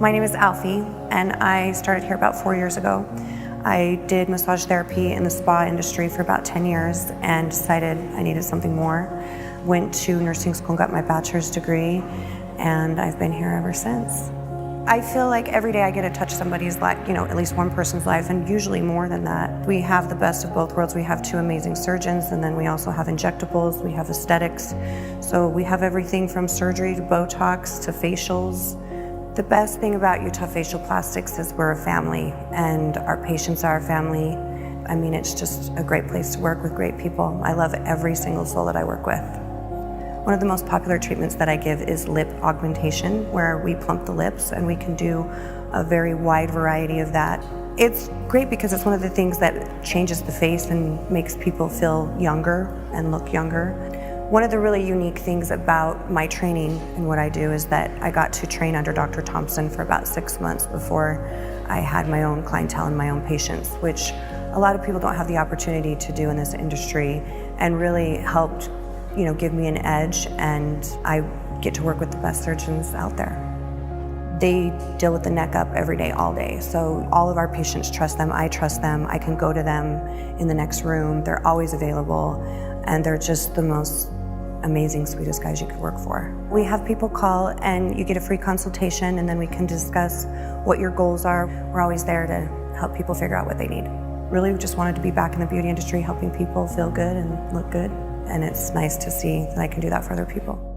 My name is Alfie, and I started here about 4 years ago. I did massage therapy in the spa industry for about 10 years and decided I needed something more. Went to nursing school and got my bachelor's degree, and I've been here ever since. I feel like every day I get to touch somebody's life, at least one person's life, and usually more than that. We have the best of both worlds. We have two amazing surgeons, and then we also have injectables, we have aesthetics. So we have everything from surgery to Botox to facials. The best thing about Utah Facial Plastics is we're a family, and our patients are a family. I mean, it's just a great place to work with great people. I love every single soul that I work with. One of the most popular treatments that I give is lip augmentation, where we plump the lips, and we can do a very wide variety of that. It's great because it's one of the things that changes the face and makes people feel younger and look younger. One of the really unique things about my training and what I do is that I got to train under Dr. Thompson for about 6 months before I had my own clientele and my own patients, which a lot of people don't have the opportunity to do in this industry, and really helped give me an edge, and I get to work with the best surgeons out there. They deal with the neck up every day, all day. So all of our patients trust them, I trust them, I can go to them in the next room, they're always available, and they're just the most amazing, sweetest guys you could work for. We have people call and you get a free consultation, and then we can discuss what your goals are. We're always there to help people figure out what they need. Really just wanted to be back in the beauty industry, helping people feel good and look good. And it's nice to see that I can do that for other people.